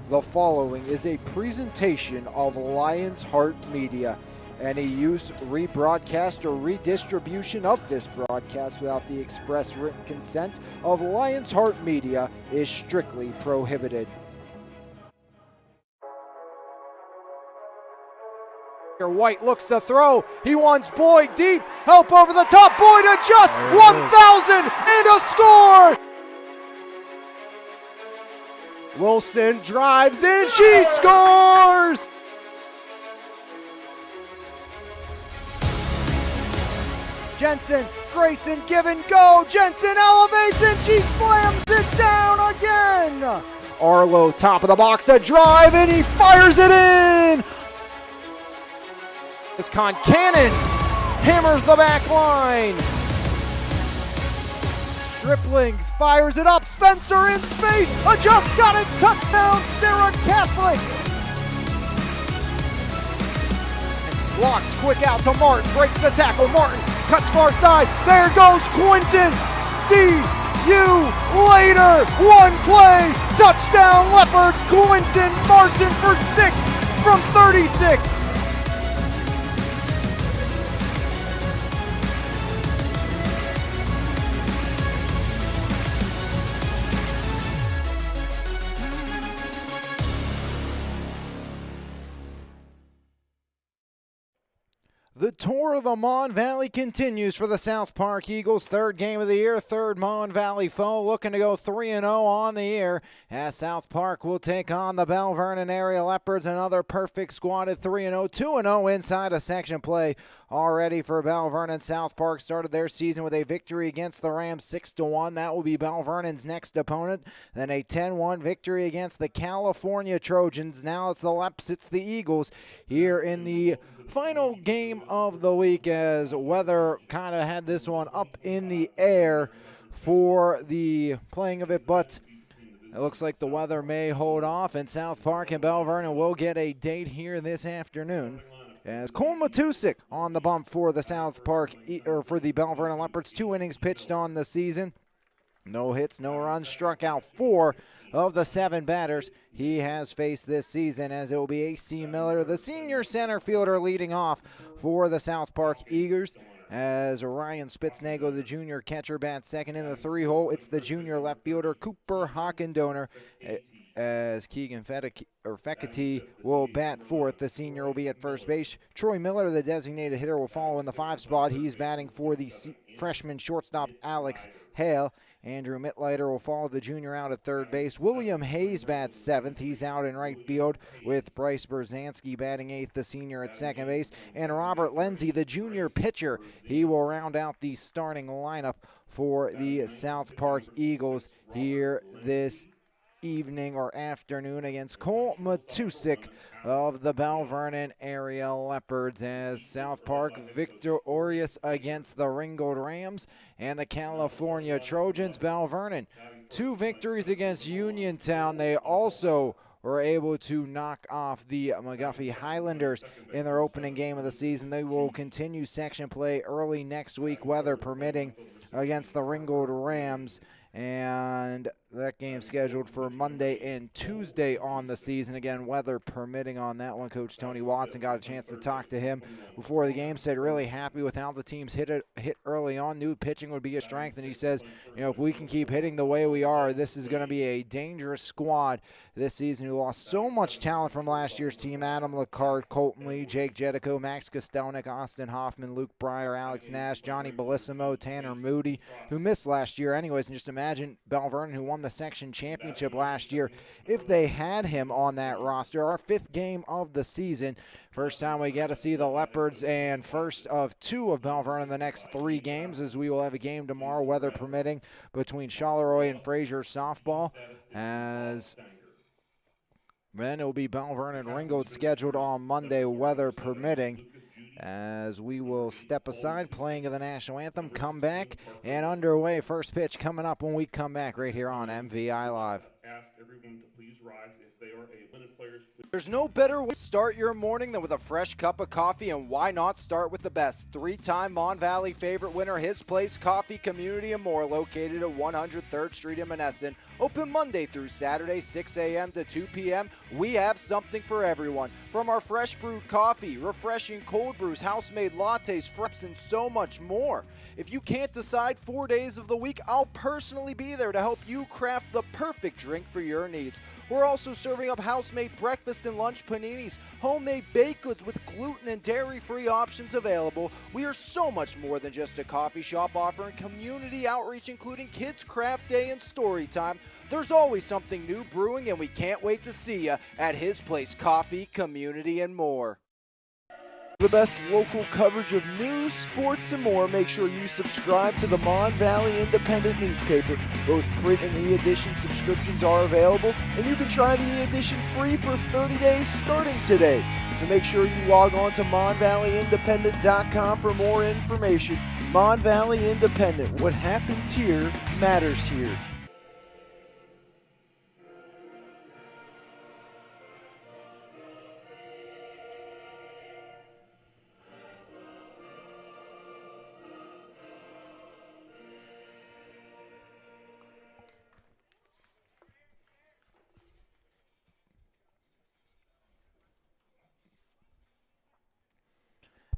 The following is a presentation of Lion's Heart Media. Any use, rebroadcast, or redistribution of this broadcast without the express written consent of Lion's Heart Media is strictly prohibited. White looks to throw. He wants Boyd deep. Help over the top. Boyd adjusts. 1,000 and a score. Wilson drives in. She scores. Jensen, Grayson, give and go. Jensen elevates and she slams it down again. Arlo, top of the box, a drive, and he fires it in. As Concannon hammers the back line. Striplings fires it up. Spencer in space. Just got it. Touchdown, Sarah Catholic. And blocks quick out to Martin. Breaks the tackle. Martin cuts far side. There goes Quinton. See you later. One play. Touchdown, Leopards. Quinton Martin for 6 from 36. The tour of the Mon Valley continues for the South Park Eagles. Third game of the year, third Mon Valley foe, looking to go 3-0 on the year as South Park will take on the Belle Vernon area Leopards. Another perfect squad at 3-0, 2-0 inside of section play already for Belle Vernon. South Park started their season with a victory against the Rams 6-1. That will be Belle Vernon's next opponent. Then a 10-1 victory against the California Trojans. Now it's the Leps, it's the Eagles here in the final game of the week, as weather kind of had this one up in the air for the playing of it, but it looks like the weather may hold off, and South Park and Belle Vernon will get a date here this afternoon. As Cole Matusik on the bump for the South Park, or for the Belle Vernon Leopards, 2 innings pitched on the season. No hits, no runs, struck out 4 of the 7 batters he has faced this season, as it will be A.C. Miller, the senior center fielder, leading off for the South Park Eagles, as Ryan Spitznagel, the junior catcher, bats second. In the 3-hole, it's the junior left fielder Cooper Hockendoner, as Keegan Fekete will bat fourth. The senior will be at first base. Troy Miller, the designated hitter, will follow in the 5 spot. He's batting for the freshman shortstop Alex Hale. Andrew Mittleiter will follow the junior out at third base. William Hayes bats 7th. He's out in right field, with Bryce Berzanski batting 8th, the senior at second base. And Robert Lenzi, the junior pitcher, he will round out the starting lineup for the South Park Eagles here this evening or afternoon against Cole Matusik of the Belle Vernon area Leopards, as South Park victorious against the Ringgold Rams and the California Trojans. Belle Vernon 2 victories against Uniontown. They also were able to knock off the McGuffey Highlanders in their opening game of the season. They will continue section play early next week, weather permitting, against the Ringgold Rams, and that game scheduled for Monday and Tuesday on the season. Again, weather permitting on that one. Coach Tony Watson, got a chance to talk to him before the game, said really happy with how the teams hit early on. Knew pitching would be a strength, and he says, you know, if we can keep hitting the way we are, this is going to be a dangerous squad this season, who lost so much talent from last year's team. Adam Lecard, Colton Lee, Jake Jedico, Max Kostelnik, Austin Hoffman, Luke Breyer, Alex Nash, Johnny Bellissimo, Tanner Moody, who missed last year anyways. And just imagine Belle Vernon, who won the section championship last year, if they had him on that roster. Our 5th game of the season. First time we get to see the Leopards, and first of 2 of Belle Vernon in the next 3 games, as we will have a game tomorrow, weather permitting, between Charleroi and Fraser softball, as then it will be Belle Vernon Ringgold scheduled on Monday, weather permitting, as we will step aside, playing the national anthem, come back, and underway. First pitch coming up when we come back right here on MVI Live. ask everyone to please rise. If they are a players, There's no better way to start your morning than with a fresh cup of coffee, and why not start with the best? Three-time Mon Valley favorite winner, His Place Coffee Community and More, located at 103rd Street in Menneson. Open Monday through Saturday, 6 a.m. to 2 p.m. We have something for everyone. From our fresh brewed coffee, refreshing cold brews, house-made lattes, fraps, and so much more. If you can't decide 4 days of the week, I'll personally be there to help you craft the perfect drink for your needs. We're also serving up house-made breakfast and lunch paninis, homemade baked goods with gluten and dairy-free options available. We are so much more than just a coffee shop, offering community outreach, including Kids Craft Day and Story Time. There's always something new brewing, and we can't wait to see you at His Place Coffee, Community, and More. The best local coverage of news, sports, and more. Make sure you subscribe to the Mon Valley Independent newspaper. Both print and e-edition subscriptions are available, and you can try the e-edition free for 30 days starting today. So make sure you log on to MonValleyIndependent.com for more information. Mon Valley Independent. What happens here matters here.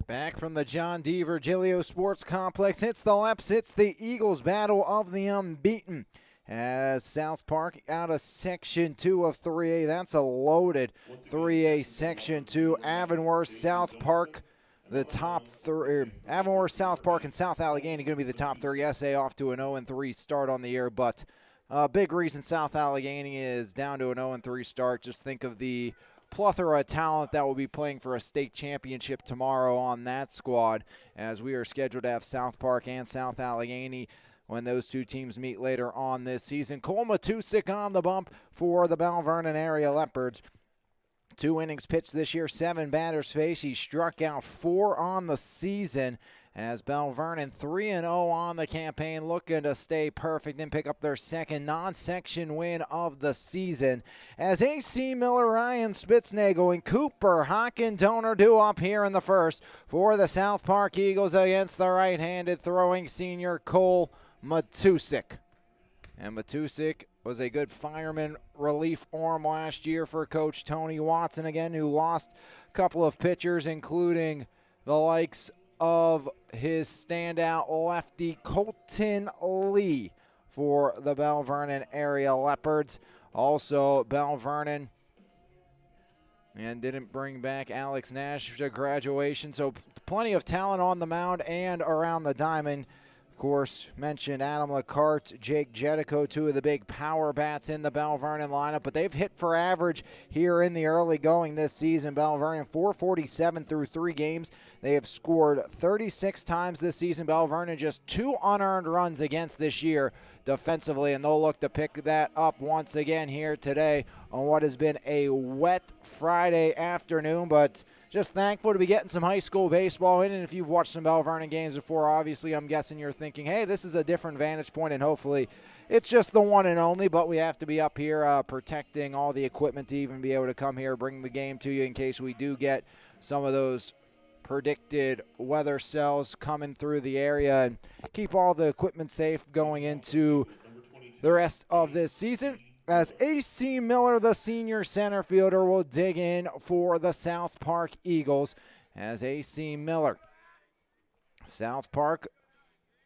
Back from the John D. Virgilio Sports Complex, it's the Leps, it's the Eagles battle of the unbeaten. As South Park out of Section 2 of 3A, that's a loaded 3A Section 2. Avonworth, South Park, the top three. Avonworth, South Park, and South Allegheny going to be the top three. SA off to an 0-3 start on the year, but big reason South Allegheny is down to an 0-3 start. Just think of the plethora of talent that will be playing for a state championship tomorrow on that squad, as we are scheduled to have South Park and South Allegheny when those two teams meet later on this season. Cole Matusik on the bump for the Belle Vernon area Leopards. 2 innings pitched this year, 7 batters faced. He struck out 4 on the season, as Belle Vernon 3-0 on the campaign, looking to stay perfect and pick up their second non-section win of the season. As A.C. Miller, Ryan Spitznagel, and Cooper Hockendoner do up here in the first for the South Park Eagles against the right-handed throwing senior Cole Matusik. And Matusik was a good fireman relief arm last year for Coach Tony Watson, again, who lost a couple of pitchers, including the likes of his standout lefty Colton Lee for the Belle Vernon area Leopards. Also, Belle Vernon and didn't bring back Alex Nash to graduation, so plenty of talent on the mound and around the diamond. Of course, mentioned Adam LaCarte, Jake Jetico, 2 of the big power bats in the Belle Vernon lineup, but they've hit for average here in the early going this season. Belle Vernon 447 through 3 games. They have scored 36 times this season. Belle Vernon just 2 unearned runs against this year defensively, and they'll look to pick that up once again here today on what has been a wet Friday afternoon, but just thankful to be getting some high school baseball in. And if you've watched some Belle Vernon games before, obviously I'm guessing you're thinking, hey, this is a different vantage point, and hopefully it's just the one and only. But we have to be up here protecting all the equipment to even be able to come here, bring the game to you in case we do get some of those predicted weather cells coming through the area, and keep all the equipment safe going into the rest of this season. As A.C. Miller, the senior center fielder, will dig in for the South Park Eagles. As A.C. Miller, South Park,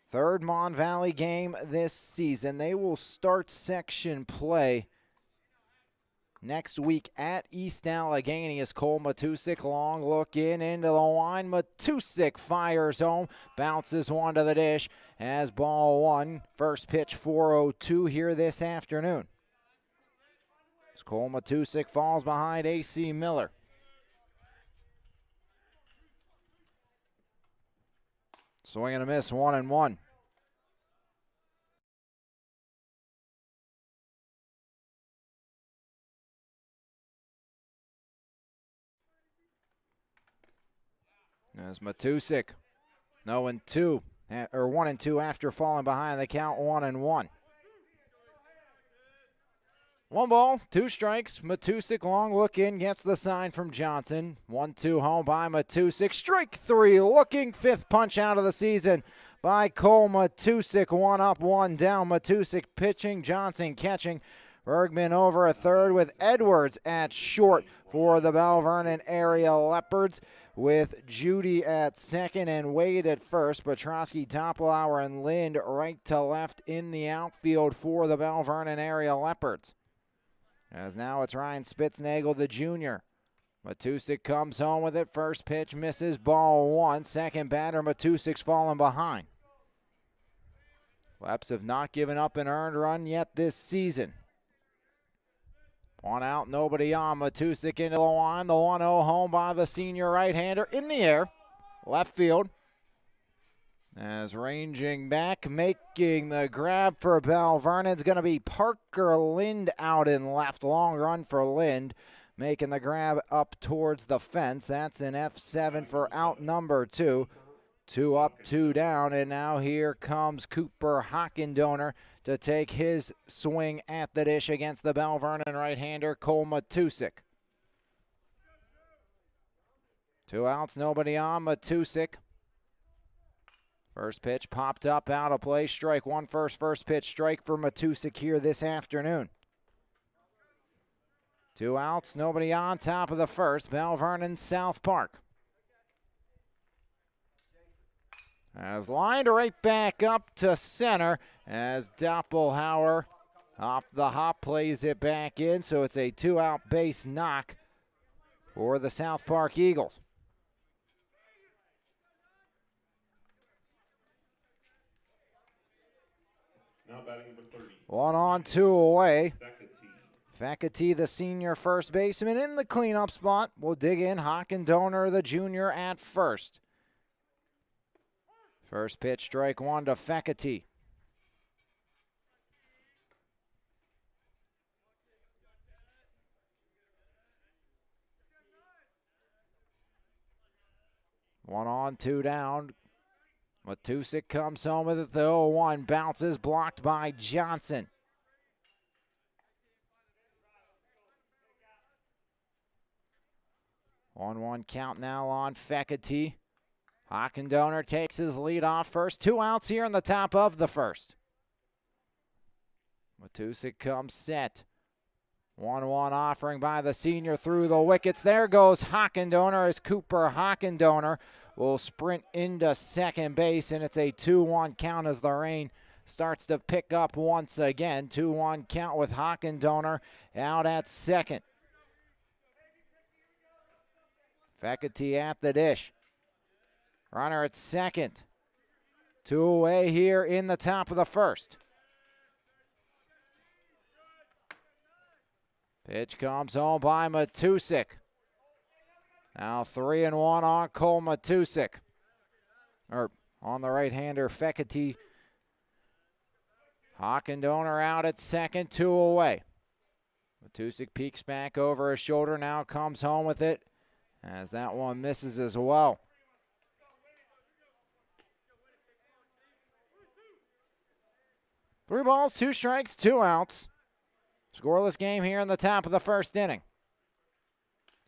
third Mon Valley game this season. They will start section play next week at East Allegheny as Cole Matusik, long look into the line. Matusik fires home, bounces one to the dish as ball 1. First pitch 4:02 here this afternoon. As Cole Matusik falls behind A.C. Miller. Swing and a miss, 1-1. As Matusik, 0-2, or 1-2 after falling behind the count, 1-1. One ball, two strikes. Matusik long look in, gets the sign from Johnson. 1-2 home by Matusik. Strike three, looking fifth punch out of the season by Cole Matusik. One up, one down. Matusik pitching, Johnson catching. Bergman over a third with Edwards at short for the Belle Vernon area Leopards, with Judy at second and Wade at first. Petrosky, Doppelauer, and Lind right to left in the outfield for the Belle Vernon area Leopards. As now it's Ryan Spitznagel, the junior. Matusik comes home with it. First pitch misses, ball one. Second batter, Matusik's fallen behind. Leps have not given up an earned run yet this season. One out, nobody on. Matusik into the line. The 1-0 home by the senior right-hander in the air. Left field. As ranging back, making the grab for Belle Vernon's going to be Parker Lind out in left. Long run for Lind, making the grab up towards the fence. That's an F7 for out number two. 2 up, 2 down, and now here comes Cooper Hockendoner to take his swing at the dish against the Belle Vernon right-hander Cole Matusik. 2 outs, nobody on. Matusik. First pitch popped up, out of play, strike one first pitch strike for Matusik here this afternoon. 2 outs, nobody on, top of the first. Belle Vernon, South Park. As lined right back up to center as Doppelauer off the hop plays it back in, so it's a 2-out base knock for the South Park Eagles. Now batting number 30. 1 on, 2 away. Facati, the senior first baseman, in the cleanup spot. Will dig in. Hockendoner, the junior, at first. First pitch, strike one to Facati. One on, 2 down. Matusik comes home with it. The 0-1 bounces, blocked by Johnson. On 1 count now on Facati. Hockendoner takes his lead off first. 2 outs here in the top of the first. Matusik comes set. 1-1 offering by the senior through the wickets. There goes Hockendoner as Cooper Hockendoner will sprint into second base, and it's a 2-1 count as the rain starts to pick up once again. 2-1 count with Hockendoner out at second. Facati at the dish. Runner at second. 2 away here in the top of the first. Pitch comes home by Matusik. Now 3-1 on Cole Matusik. Or on the right-hander, Facati. Hockendoner out at second, 2 away. Matusik peeks back over his shoulder, now comes home with it, as that one misses as well. Three balls, 2 strikes, 2 outs. Scoreless game here in the top of the first inning.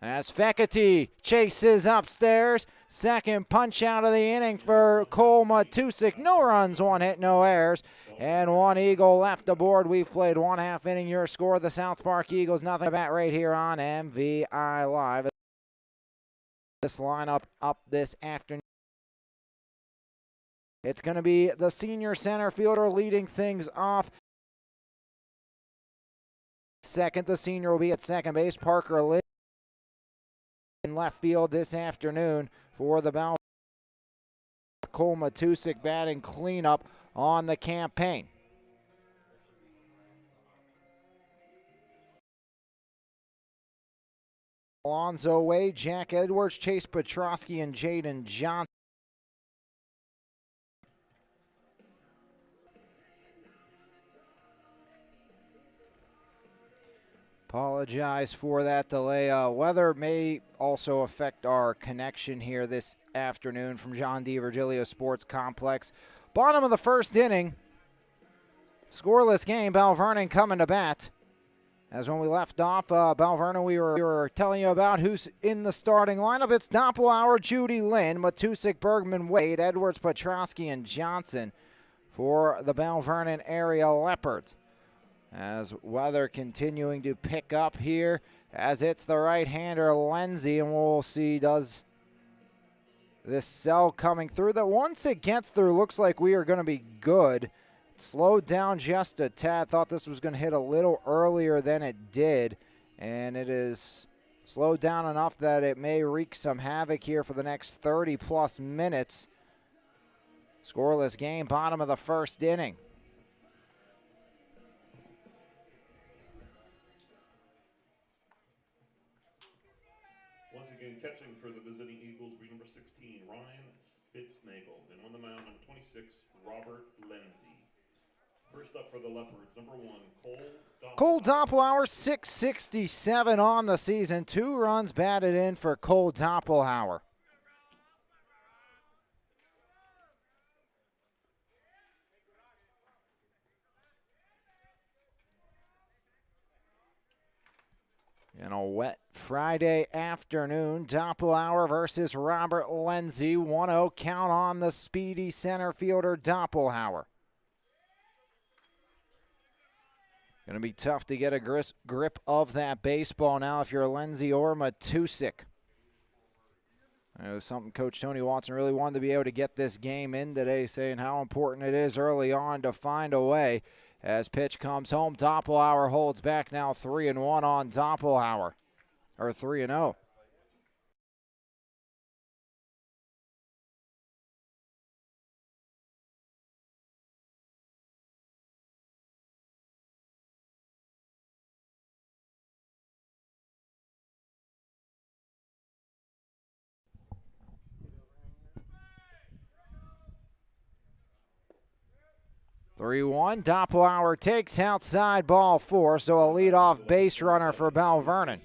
As Facati chases upstairs. Second punch out of the inning for Cole Matusik. No runs, 1 hit, no errors, and 1 Eagle left aboard. We've played 1/2 inning. Your score, the South Park Eagles, nothing about right here on MVI Live. This lineup up this afternoon. It's going to be the senior center fielder leading things off. Second, the senior will be at second base. Parker Lind in left field this afternoon for the Belle. Cole Matusik batting cleanup on the campaign. Alonzo Wade, Jack Edwards, Chase Petrosky, and Jaden Johnson. Apologize for that delay. Weather may also affect our connection here this afternoon from John D. Virgilio Sports Complex. Bottom of the first inning. Scoreless game. Belle Vernon coming to bat As when we left off, Belle Vernon, we were telling you about who's in the starting lineup. It's Doppelhauer, Judy Lynn, Matusik, Bergman, Wade, Edwards, Petrosky, and Johnson for the Belle Vernon area Leopards. As weather continuing to pick up here, as it's the right-hander Lindsay, and we'll see does this cell coming through. That once it gets through, looks like we are going to be good. Slowed down just a tad. Thought this was going to hit a little earlier than it did, and it is slowed down enough that it may wreak some havoc here for the next 30-plus minutes. Scoreless game, bottom of the first inning. Once again, catching for the visiting Eagles, be number 16, Ryan Spitznagel. And on the mound, number 26, Robert Lindsay. First up for the Leopards, number 1, Cole Doppelhauer, 667 on the season. 2 runs batted in for Cole Doppelhauer. In a wet Friday afternoon, Doppelhauer versus Robert Lindsay. 1-0 count on the speedy center fielder Doppelhauer. Going to be tough to get a grip of that baseball now if you're Lindsay or Matusik. I know something Coach Tony Watson really wanted to be able to get this game in today, saying how important it is early on to find a way. As pitch comes home, Doppelhauer holds back now 3-1 on Doppelhauer, or 3-0. Doppelhauer takes outside ball 4, so a leadoff base runner for Belle Vernon.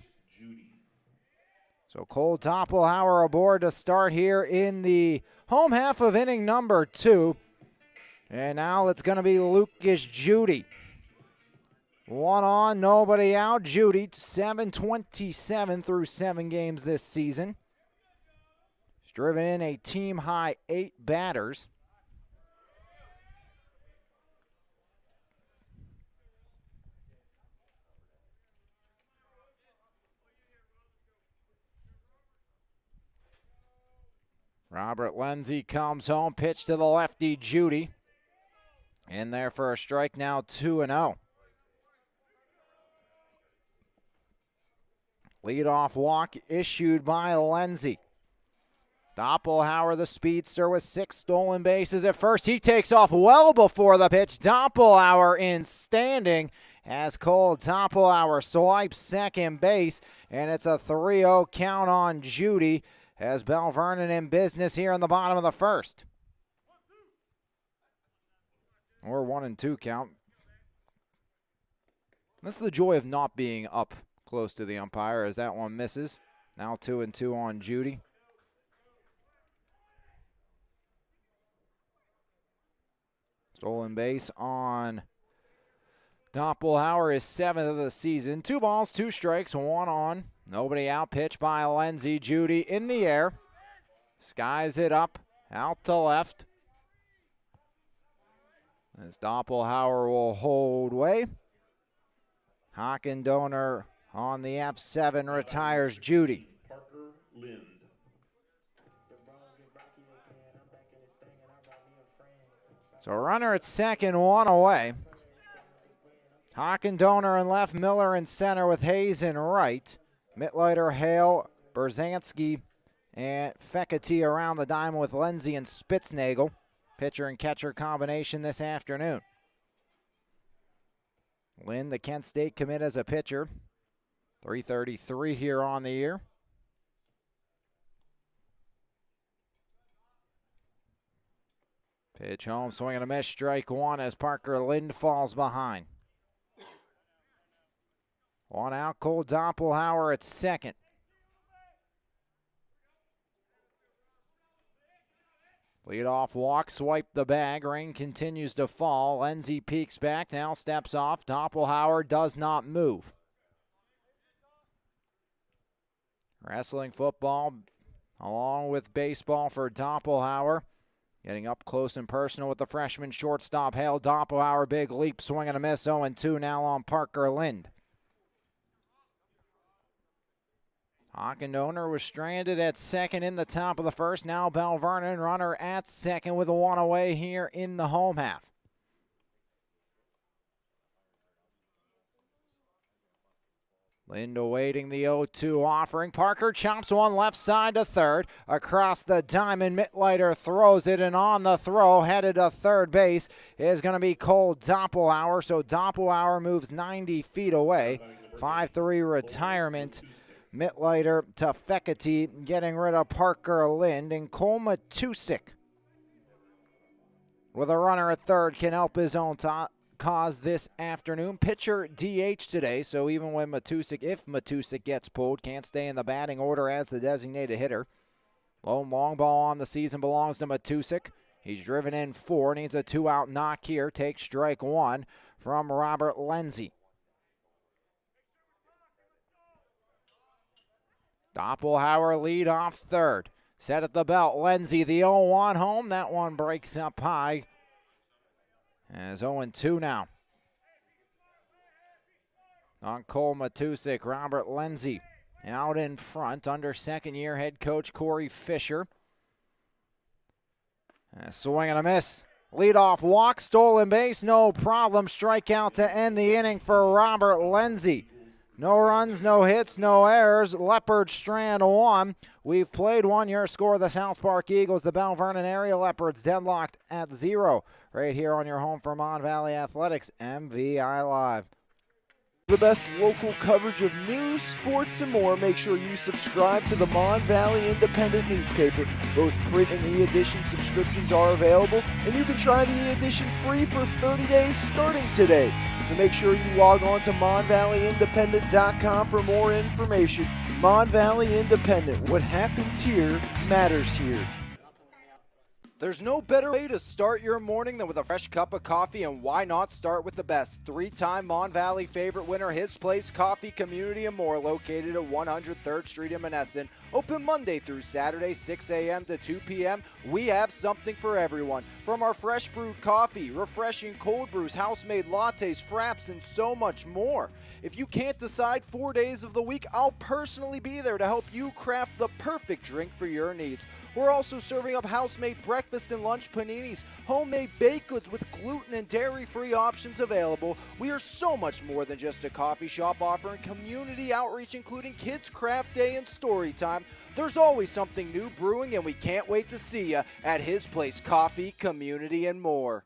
So Cole Doppelhauer aboard to start here in the home half of inning number 2. And now it's going to be Lucas Judy. 1 on, nobody out. Judy, 727 through 7 games this season. He's driven in a team-high 8 batters. Robert Lindsay comes home, pitch to the lefty Judy. In there for a strike, now 2-0. Leadoff walk issued by Lindsay. Doppelhauer, the speedster, with 6 stolen bases at first. He takes off well before the pitch. Doppelhauer in standing as Cole Doppelhauer swipes second base, and it's a 3-0 count on Judy. As Belle Vernon in business here in the bottom of the first. Or 1-2 count. That's the joy of not being up close to the umpire, as that one misses. Now 2-2 on Judy. Stolen base on Doppelhauer is 7th of the season. 2 balls, 2 strikes, 1 on. Nobody out. Pitch by Lindsay. Judy in the air. Skies it up. Out to left. As Doppelhauer will hold way. Hockendoner on the F7 retires Judy. Parker Lind. So runner at second, 1 away. Hockendoner in left, Miller in center with Hayes in right. Mitleiter, Hale, Berzanski, and Fekete around the diamond with Lindsay and Spitznagel. Pitcher and catcher combination this afternoon. Lynn, the Kent State commit as a pitcher. 333 here on the year. Pitch home, swing and a miss, strike 1 as Parker Lind falls behind. 1 out, Cole Doppelhauer at second. Leadoff walk, swipe the bag. Rain continues to fall. Lindsay peeks back, now steps off. Doppelhauer does not move. Wrestling, football, along with baseball for Doppelhauer. Getting up close and personal with the freshman shortstop, Hale Doppelhauer. Big leap, swing and a miss, 0-2 now on Parker Lind. Hockendoner was stranded at second in the top of the first. Now Belle Vernon, runner at second with a one away here in the home half. Lind awaiting the 0-2 offering. Parker chops one left side to third. Across the diamond, Mittleiter throws it, and on the throw, headed to third base, is going to be Cole Doppelhauer. So Doppelhauer moves 90 feet away. 5-3 retirement. Mittleiter to Fekete, getting rid of Parker Lind, and Cole Matusik with a runner at third can help his own cause this afternoon. Pitcher DH today, so even when if Matusik gets pulled, can't stay in the batting order as the designated hitter. Lone long ball on the season belongs to Matusik. He's driven in 4, needs a 2-out knock here. Takes strike 1 from Robert Lenzi. Doppelhauer lead off third. Set at the belt. Lenzi, the 0-1 home. That one breaks up high. As 0-2 now. On Cole Matusik, Robert Lenzi out in front under second-year head coach Corey Fisher. A swing and a miss. Leadoff walk, stolen base, no problem. Strikeout to end the inning for Robert Lenzi. No runs, no hits, no errors. Leopard strand 1. We've played 1. Your score, the South Park Eagles, the Belle Vernon area Leopards deadlocked at 0. Right here on your home for Mon Valley Athletics, MVI Live. The best local coverage of news, sports, and more. Make sure you subscribe to the Mon Valley Independent newspaper. Both print and e-edition subscriptions are available, and you can try the e-edition free for 30 days starting today. So make sure you log on to MonValleyIndependent.com for more information. Mon Valley Independent. What happens here matters here. There's no better way to start your morning than with a fresh cup of coffee, and why not start with the best? 3-time Mon Valley favorite winner, His Place Coffee Community and More, located at 103rd Street in Monessen. Open Monday through Saturday, 6 a.m. to 2 p.m. We have something for everyone. From our fresh brewed coffee, refreshing cold brews, house-made lattes, fraps, and so much more. If you can't decide 4 days of the week, I'll personally be there to help you craft the perfect drink for your needs. We're also serving up house-made breakfast and lunch paninis, homemade baked goods with gluten and dairy-free options available. We are so much more than just a coffee shop, offering community outreach, including Kids Craft Day and Story Time. There's always something new brewing, and we can't wait to see you at His Place Coffee, Community, and More.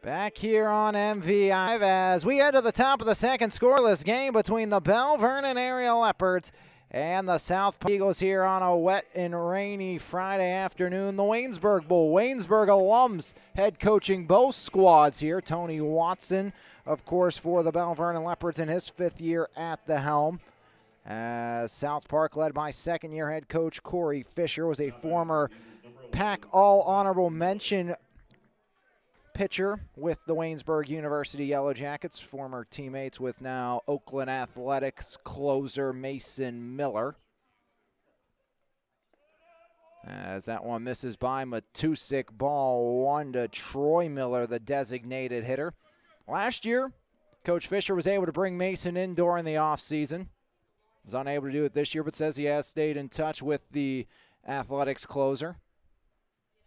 Back here on MVI as we head to the top of the second, scoreless game between the Belle Vernon area Leopards and the South Park Eagles here on a wet and rainy Friday afternoon. The Waynesburg Bowl. Waynesburg alums head coaching both squads here. Tony Watson, of course, for the Belle Vernon Leopards in his 5th year at the helm. As South Park, led by second-year head coach Corey Fisher, was a former PAC All-Honorable Mention pitcher with the Waynesburg University Yellow Jackets, former teammates with now Oakland Athletics closer Mason Miller. As that one misses by Matusik, ball 1 to Troy Miller, the designated hitter. Last year, Coach Fisher was able to bring Mason in during the offseason. Was unable to do it this year, but says he has stayed in touch with the Athletics closer.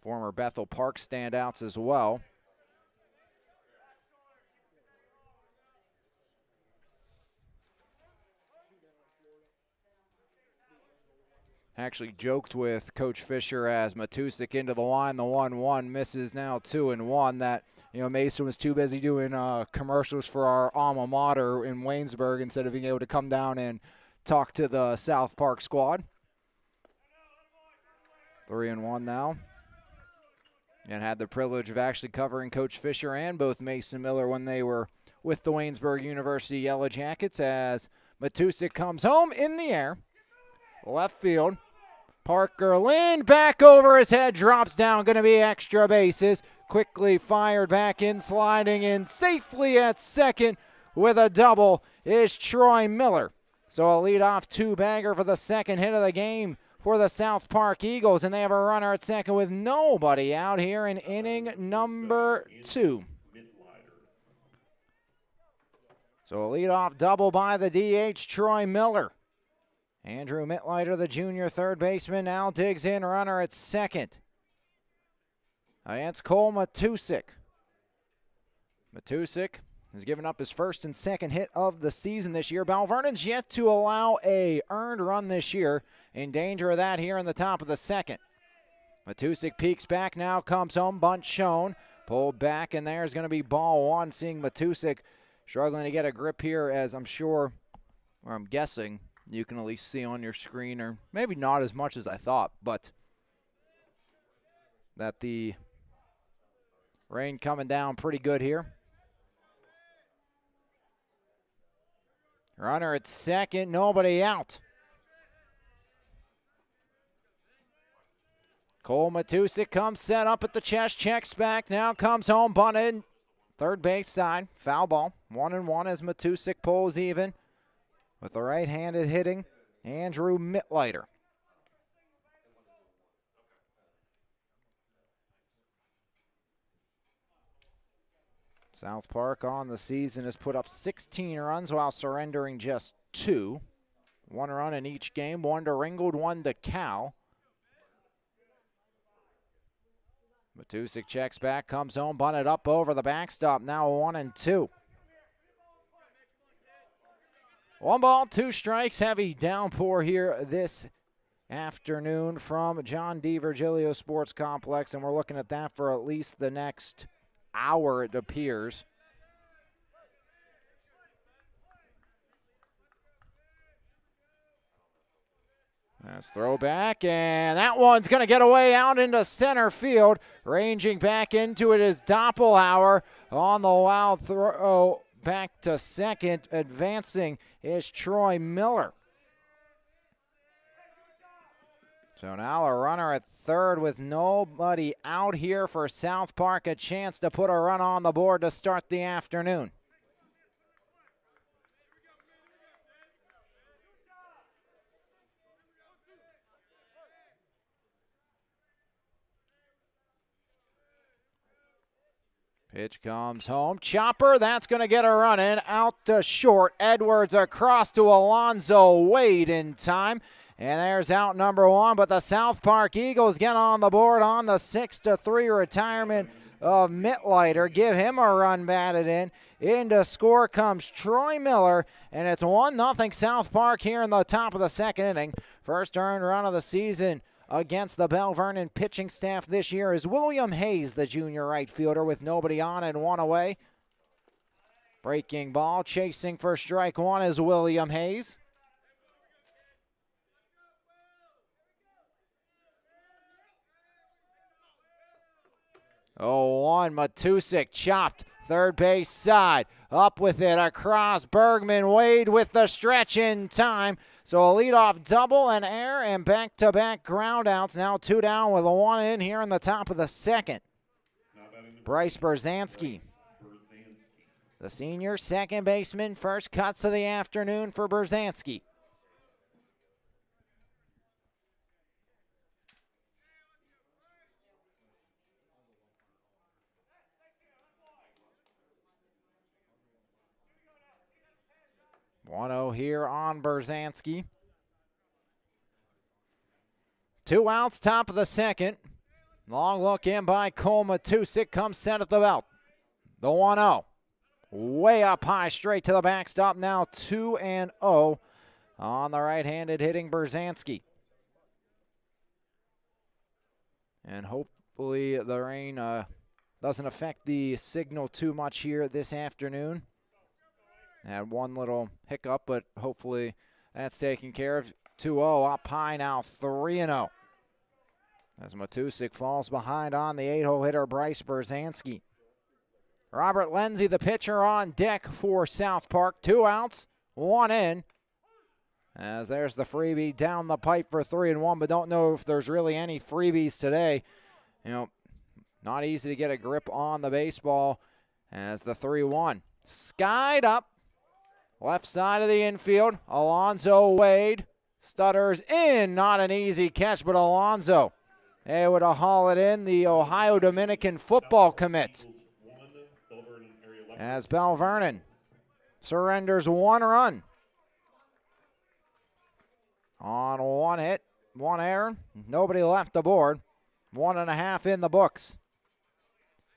Former Bethel Park standouts as well. Actually joked with Coach Fisher as Matusik into the line. The 1-1 misses now 2-1. That, Mason was too busy doing commercials for our alma mater in Waynesburg instead of being able to come down and talk to the South Park squad. 3-1 now. And had the privilege of actually covering Coach Fisher and both Mason Miller when they were with the Waynesburg University Yellow Jackets, as Matusik comes home in the air. Left field. Parker Lind back over his head, drops down, going to be extra bases. Quickly fired back in, sliding in safely at second with a double is Troy Miller. So a leadoff two-bagger for the second hit of the game for the South Park Eagles, and they have a runner at second with nobody out here in inning number 2. So a leadoff double by the DH, Troy Miller. Andrew Mittleiter, the junior third baseman, now digs in, runner at second. It's Cole Matusik. Matusik has given up his first and second hit of the season this year. Vernon's yet to allow a earned run this year. In danger of that here in the top of the second. Matusik peeks back, now comes home, bunt shown. Pulled back, and there's going to be ball 1. Seeing Matusik struggling to get a grip here, as I'm sure, or I'm guessing, you can at least see on your screen, or maybe not as much as I thought, but that the rain coming down pretty good here. Runner at second, nobody out. Cole Matusik comes set up at the chest, checks back, now comes home, bunted. Third base side, foul ball. 1-1 as Matusik pulls even with the right-handed hitting Andrew Mittleiter. South Park on the season has put up 16 runs while surrendering just 2. 1 run in each game, 1 to Ringgold, 1 to Cal. Matusik checks back, comes home, bunted up over the backstop, now 1-2. 1 ball, 2 strikes, heavy downpour here this afternoon from John D. Virgilio Sports Complex, and we're looking at that for at least the next hour, it appears. That's throwback, and that one's going to get away out into center field. Ranging back into it is Doppelhauer on the wild throw back to second. Advancing is Troy Miller. So now a runner at third with nobody out here for South Park. A chance to put a run on the board to start the afternoon. Pitch comes home. Chopper, that's going to get a run in. Out to short. Edwards across to Alonzo Wade in time. And there's out number 1. But the South Park Eagles get on the board on the 6-3 retirement of Mittleiter. Give him a run batted in. Into score comes Troy Miller. And it's 1-0 South Park here in the top of the second inning. First earned run of the season against the Belle Vernon pitching staff this year is William Hayes, the junior right fielder, with nobody on and 1 away. Breaking ball, chasing for strike 1 is William Hayes. Oh, 1, Matusik chopped, third base side, up with it, across Bergman, Wade with the stretch in time. So a leadoff double and air and back-to-back groundouts. Now 2 down with a 1 in here in the top of the second. Bryce Berzanski, the senior second baseman, first cuts of the afternoon for Berzanski. (1-0) here on Berzanski. 2 outs, top of the second. Long look in by Cole Matusik, comes set at the belt. The 1-0. Way up high, straight to the backstop. Now 2-0 on the right-handed hitting Berzanski. And hopefully the rain doesn't affect the signal too much here this afternoon. Had one little hiccup, but hopefully that's taken care of. 2-0 up high now, 3-0. As Matusik falls behind on the 8-hole hitter Bryce Berzanski. Robert Lenzi, the pitcher, on deck for South Park. 2 outs, 1 in. As there's the freebie down the pipe for 3-1, but don't know if there's really any freebies today. You know, not easy to get a grip on the baseball as the 3-1. Skied up. Left side of the infield, Alonzo Wade stutters in. Not an easy catch, but Alonzo able to haul it in. The Ohio Dominican football commit. As Belle Vernon surrenders one run on one hit, one error. Nobody left the board. 1.5 in the books.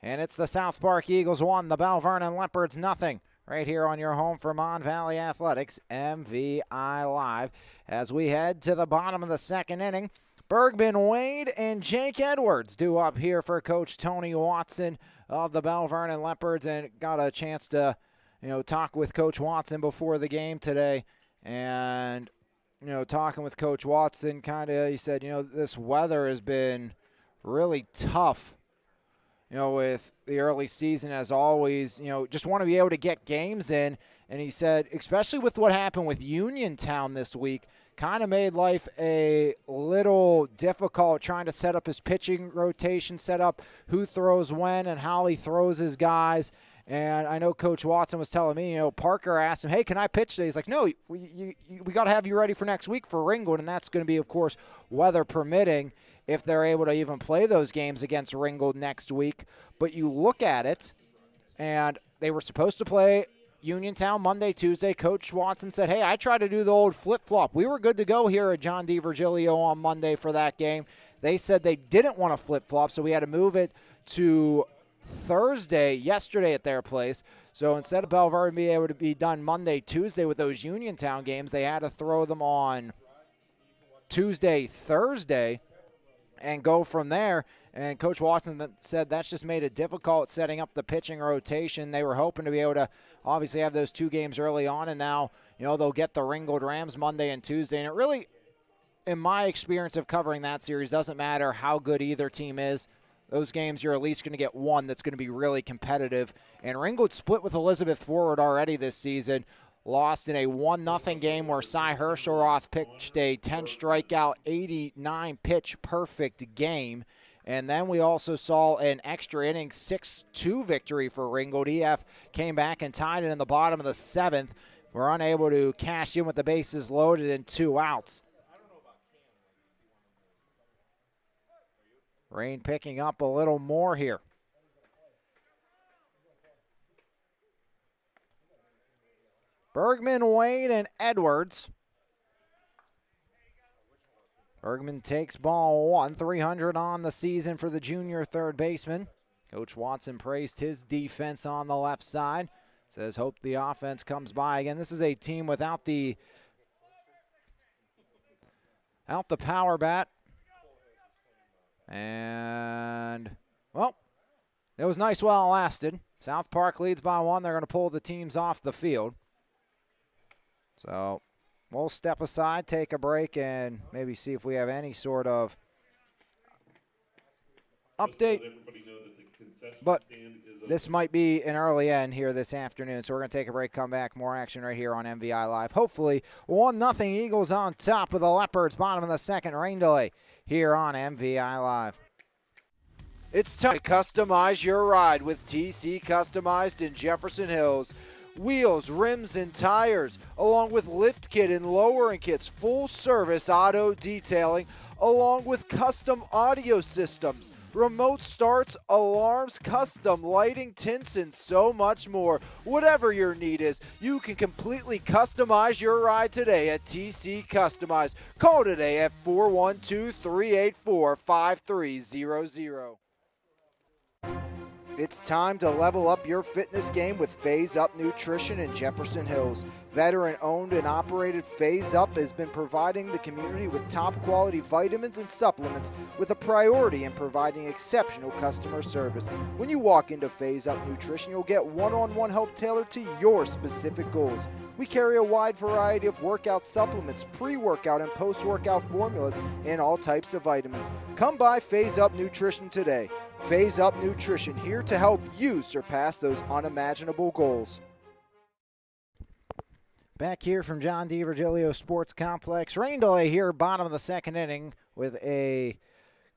And it's the South Park Eagles 1, the Belle Vernon Leopards nothing. Right here on your home for Mon Valley Athletics, MVI Live. As we head to the bottom of the second inning, Bergman Wade and Jake Edwards due up here for Coach Tony Watson of the Belle Vernon Leopards, and got a chance to, talk with Coach Watson before the game today. And, talking with Coach Watson, he said, this weather has been really tough. With the early season, as always, just want to be able to get games in. And he said, especially with what happened with Uniontown this week, kind of made life a little difficult trying to set up his pitching rotation, set up who throws when and how he throws his guys. And I know Coach Watson was telling me, Parker asked him, hey, can I pitch today? He's like, no, we got to have you ready for next week for Ringgold, and that's going to be, of course, weather permitting, if they're able to even play those games against Ringgold next week. But you look at it, and they were supposed to play Uniontown Monday, Tuesday. Coach Watson said, hey, I tried to do the old flip-flop. We were good to go here at John D. Virgilio on Monday for that game. They said they didn't want to flip-flop, so we had to move it to Thursday, yesterday at their place. So instead of Belle Vernon being able to be done Monday, Tuesday with those Uniontown games, they had to throw them on Tuesday, Thursday, and go from there. And Coach Watson said that's just made it difficult setting up the pitching rotation. They were hoping to be able to obviously have those two games early on, and now, they'll get the Ringgold Rams Monday and Tuesday. And it really, in my experience of covering that series, doesn't matter how good either team is. Those games, you're at least going to get one that's going to be really competitive. And Ringgold split with Elizabeth Forward already this season. Lost in a 1-0 game where Cy Hershelroth pitched a 10-strikeout, 89-pitch perfect game. And then we also saw an extra inning 6-2 victory for Ringgold. EF came back and tied it in the bottom of the 7th. We're unable to cash in with the bases loaded and 2 outs. Rain picking up a little more here. Bergman, Wade, and Edwards. Bergman takes ball 1, 300 on the season for the junior third baseman. Coach Watson praised his defense on the left side. Says, hope the offense comes by again. This is a team without the power bat. And, well, it was nice while it lasted. South Park leads by 1. They're going to pull the teams off the field. So we'll step aside, take a break, and maybe see if we have any sort of update. But this might be an early end here this afternoon, so we're going to take a break, come back, more action right here on MVI Live. Hopefully 1-0 Eagles on top of the Leopards, bottom of the second, rain delay here on MVI Live. It's time to customize your ride with TC Customized in Jefferson Hills. Wheels, rims, and tires, along with lift kit and lowering kits, full service auto detailing, along with custom audio systems, remote starts, alarms, custom lighting, tints, and so much more. Whatever your need is, you can completely customize your ride today at TC Customized. Call today at 412-384-5300. It's time to level up your fitness game with Phase Up Nutrition in Jefferson Hills. Veteran-owned and operated Phase Up has been providing the community with top-quality vitamins and supplements with a priority in providing exceptional customer service. When you walk into Phase Up Nutrition, you'll get one-on-one help tailored to your specific goals. We carry a wide variety of workout supplements, pre-workout and post-workout formulas, and all types of vitamins. Come by Phase Up Nutrition today. Phase Up Nutrition, here to help you surpass those unimaginable goals. Back here from John D. Virgilio Sports Complex. Rain delay here, bottom of the second inning with a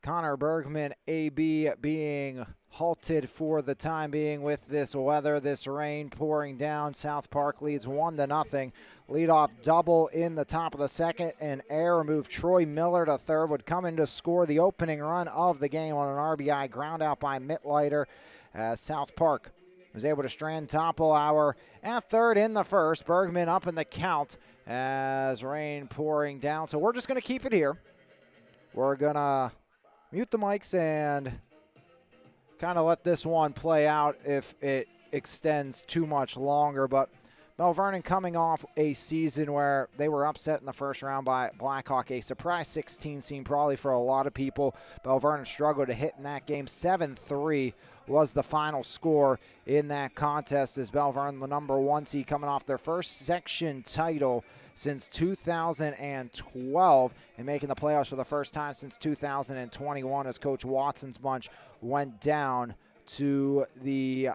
Connor Bergman, AB, being halted for the time being with this weather, this rain pouring down. South Park leads 1-0. Leadoff double in the top of the second. An error move. Troy Miller to third would come in to score the opening run of the game on an RBI ground out by Mittleiter. South Park was able to strand Toppelauer at third in the first. Bergman up in the count as rain pouring down. So we're just going to keep it here. We're going to mute the mics and kind of let this one play out if it extends too much longer. But Belle Vernon coming off a season where they were upset in the first round by Blackhawk, a surprise 16 seed probably for a lot of people. Belle Vernon struggled to hit in that game. 7-3 was the final score in that contest as Belle Vernon, the number 1 seed, coming off their first section title since 2012 and making the playoffs for the first time since 2021 as Coach Watson's bunch went down to the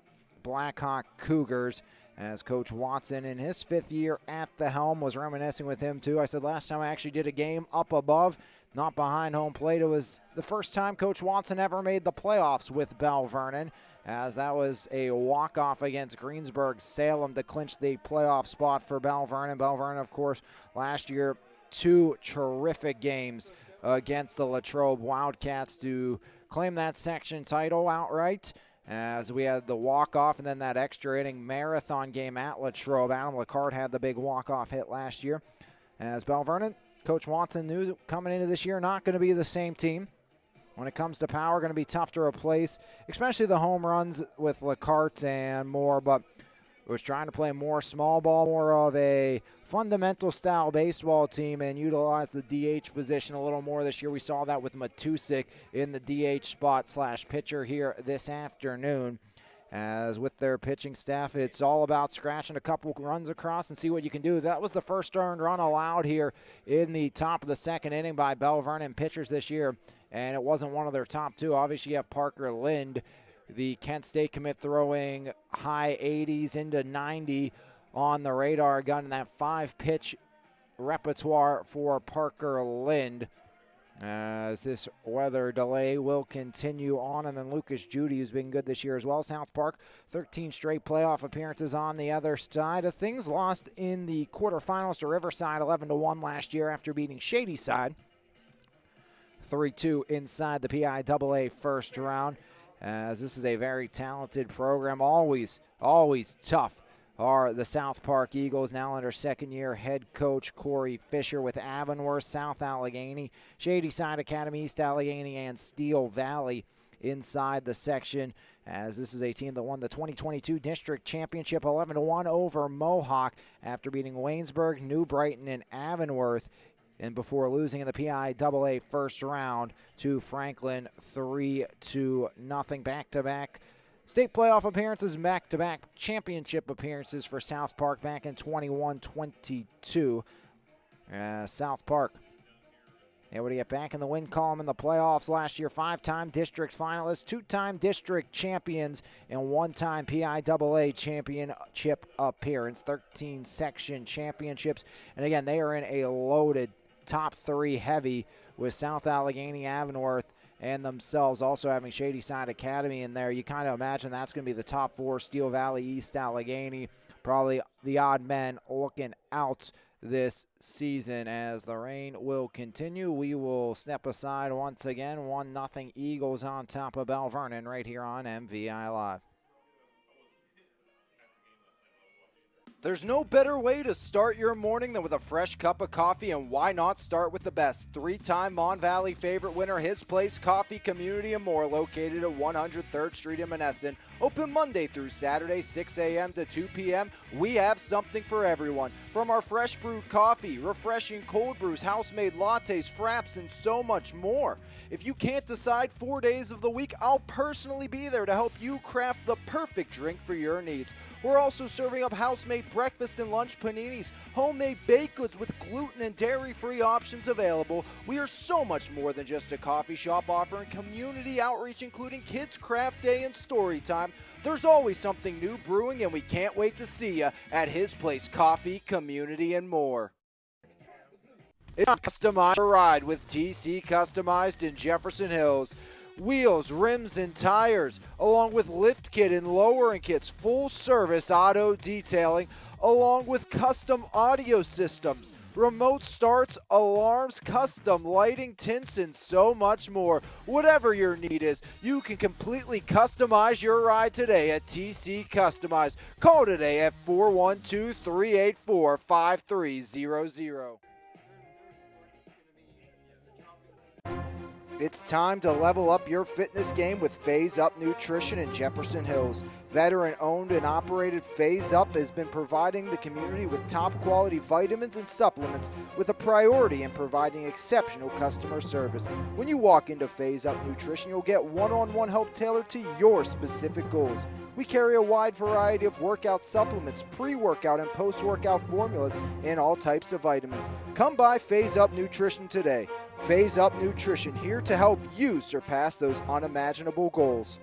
Blackhawk Cougars. As Coach Watson, in his 5th year at the helm, was reminiscing with him too. I said last time I actually did a game up above, not behind home plate. It was the first time Coach Watson ever made the playoffs with Belle Vernon, as that was a walk-off against Greensburg-Salem to clinch the playoff spot for Belle Vernon. Belle Vernon, of course, last year, 2 terrific games against the Latrobe Wildcats to claim that section title outright, as we had the walk-off and then that extra inning marathon game at Latrobe. Adam Lecard had the big walk-off hit last year. As Belle Vernon, Coach Watson knew coming into this year not going to be the same team. When it comes to power, going to be tough to replace, especially the home runs with Lecart and more, but was trying to play more small ball, more of a fundamental style baseball team and utilize the DH position a little more this year. We saw that with Matusik in the DH spot / pitcher here this afternoon. As with their pitching staff, it's all about scratching a couple runs across and see what you can do. That was the first earned run allowed here in the top of the second inning by Belle Vernon pitchers this year, and it wasn't one of their top 2. Obviously, you have Parker Lind, the Kent State commit, throwing high 80s into 90 on the radar gun in that 5-pitch repertoire for Parker Lind. As this weather delay will continue on, and then Lucas Judy, who's been good this year as well. South Park, 13 straight playoff appearances on the other side of things. Lost in the quarterfinals to Riverside 11-1 last year after beating Shadyside 3-2 inside the PIAA first round. As this is a very talented program, always tough are the South Park Eagles, now under second-year head coach Corey Fisher with Avonworth, South Allegheny, Shadyside Academy, East Allegheny, and Steel Valley inside the section, as this is a team that won the 2022 district championship 11-1 over Mohawk after beating Waynesburg, New Brighton, and Avonworth, and before losing in the PIAA first round to Franklin 3-0. Back-to-back state playoff appearances, back-to-back championship appearances for South Park back in 21-22. South Park able to get back in the win column in the playoffs last year. 5-time district finalists, 2-time district champions, and 1-time PIAA championship appearance. 13 section championships. And again, they are in a loaded top 3 heavy with South Allegheny, Avonworth, and themselves also having Shadyside Academy in there. You kind of imagine that's going to be the top 4. Steel Valley, East Allegheny, probably the odd men looking out this season. As the rain will continue, we will step aside once again. 1-0 Eagles on top of Belle Vernon right here on MVI Live. There's no better way to start your morning than with a fresh cup of coffee, and why not start with the best? 3-time Mon Valley favorite winner, His Place Coffee Community and More, located at 103rd Street in Monessen. Open Monday through Saturday, 6 a.m. to 2 p.m. We have something for everyone. From our fresh brewed coffee, refreshing cold brews, house-made lattes, fraps, and so much more. If you can't decide 4 days of the week, I'll personally be there to help you craft the perfect drink for your needs. We're also serving up house-made breakfast and lunch paninis, homemade baked goods with gluten and dairy-free options available. We are so much more than just a coffee shop, offering community outreach including Kids Craft Day and Story Time. There's always something new brewing, and we can't wait to see you at His Place Coffee, Community, and More. It's customized your ride with TC Customized in Jefferson Hills. Wheels, rims, and tires, along with lift kit and lowering kits, full service auto detailing, along with custom audio systems, remote starts, alarms, custom lighting, tints, and so much more. Whatever your need is, you can completely customize your ride today at TC Customized. Call today at 412-384-5300. It's time to level up your fitness game with Phase Up Nutrition in Jefferson Hills. Veteran-owned and operated Phase Up has been providing the community with top-quality vitamins and supplements with a priority in providing exceptional customer service. When you walk into Phase Up Nutrition, you'll get one-on-one help tailored to your specific goals. We carry a wide variety of workout supplements, pre-workout and post-workout formulas, and all types of vitamins. Come by Phase Up Nutrition today. Phase Up Nutrition, here to help you surpass those unimaginable goals.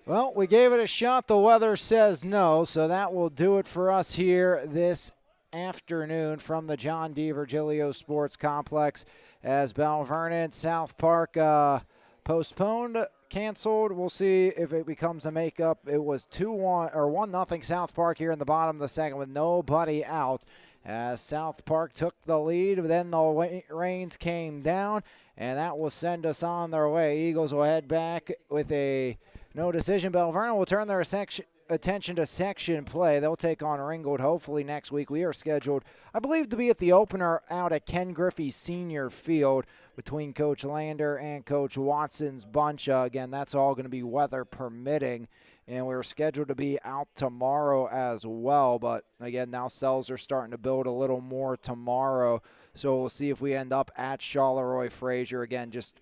Well, we gave it a shot. The weather says no, so that will do it for us here this afternoon from the John D. Virgilio Sports Complex as Belle, Vernon, South Park postponed, canceled. We'll see if it becomes a makeup. It was 2-1 or 1-0 South Park here in the bottom of the second with nobody out as South Park took the lead. Then the rains came down, and that will send us on their way. Eagles will head back with a no decision. Belle Vernon will turn their attention to section play. They'll take on Ringgold hopefully next week. We are scheduled, I believe, to be at the opener out at Ken Griffey Senior Field between Coach Lander and Coach Watson's bunch. Again, that's all going to be weather permitting, and we're scheduled to be out tomorrow as well. But again, now cells are starting to build a little more tomorrow, so we'll see if we end up at Charleroi-Fraser. Again, just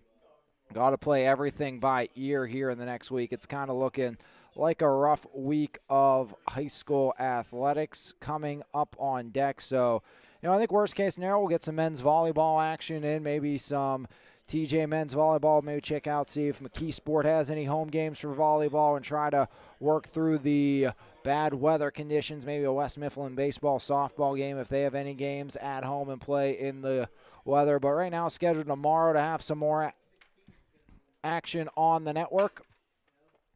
got to play everything by ear here in the next week. It's kind of looking like a rough week of high school athletics coming up on deck. So, I think worst case scenario, we'll get some men's volleyball action in, maybe some TJ men's volleyball, maybe check out, see if McKeesport has any home games for volleyball and try to work through the bad weather conditions, maybe a West Mifflin baseball, softball game if they have any games at home and play in the weather. But right now, scheduled tomorrow to have some more action on the network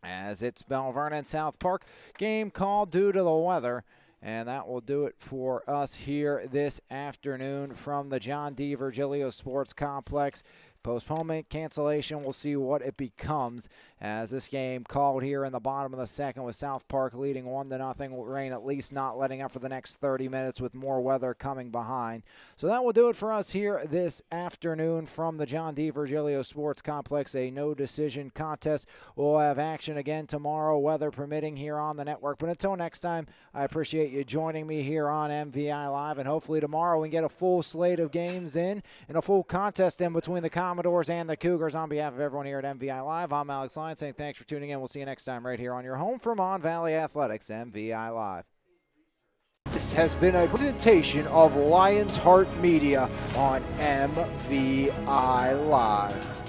as it's Belle Vernon South Park. Game called due to the weather, and that will do it for us here this afternoon from the John D. Virgilio Sports Complex. Postponement, cancellation, we'll see what it becomes as this game called here in the bottom of the second with South Park leading 1-0. Rain at least not letting up for the next 30 minutes with more weather coming behind. So that will do it for us here this afternoon from the John D. Virgilio Sports Complex. A no decision contest. We'll have action again tomorrow, weather permitting, here on the network. But until next time, I appreciate you joining me here on MVI Live, and hopefully tomorrow we can get a full slate of games in and a full contest in between the Commodores and the Cougars. On behalf of everyone here at MVI Live, I'm Alex Lyons saying thanks for tuning in. We'll see you next time right here on your home for Mon Valley Athletics, MVI Live. This has been a presentation of Lions Heart Media on MVI Live.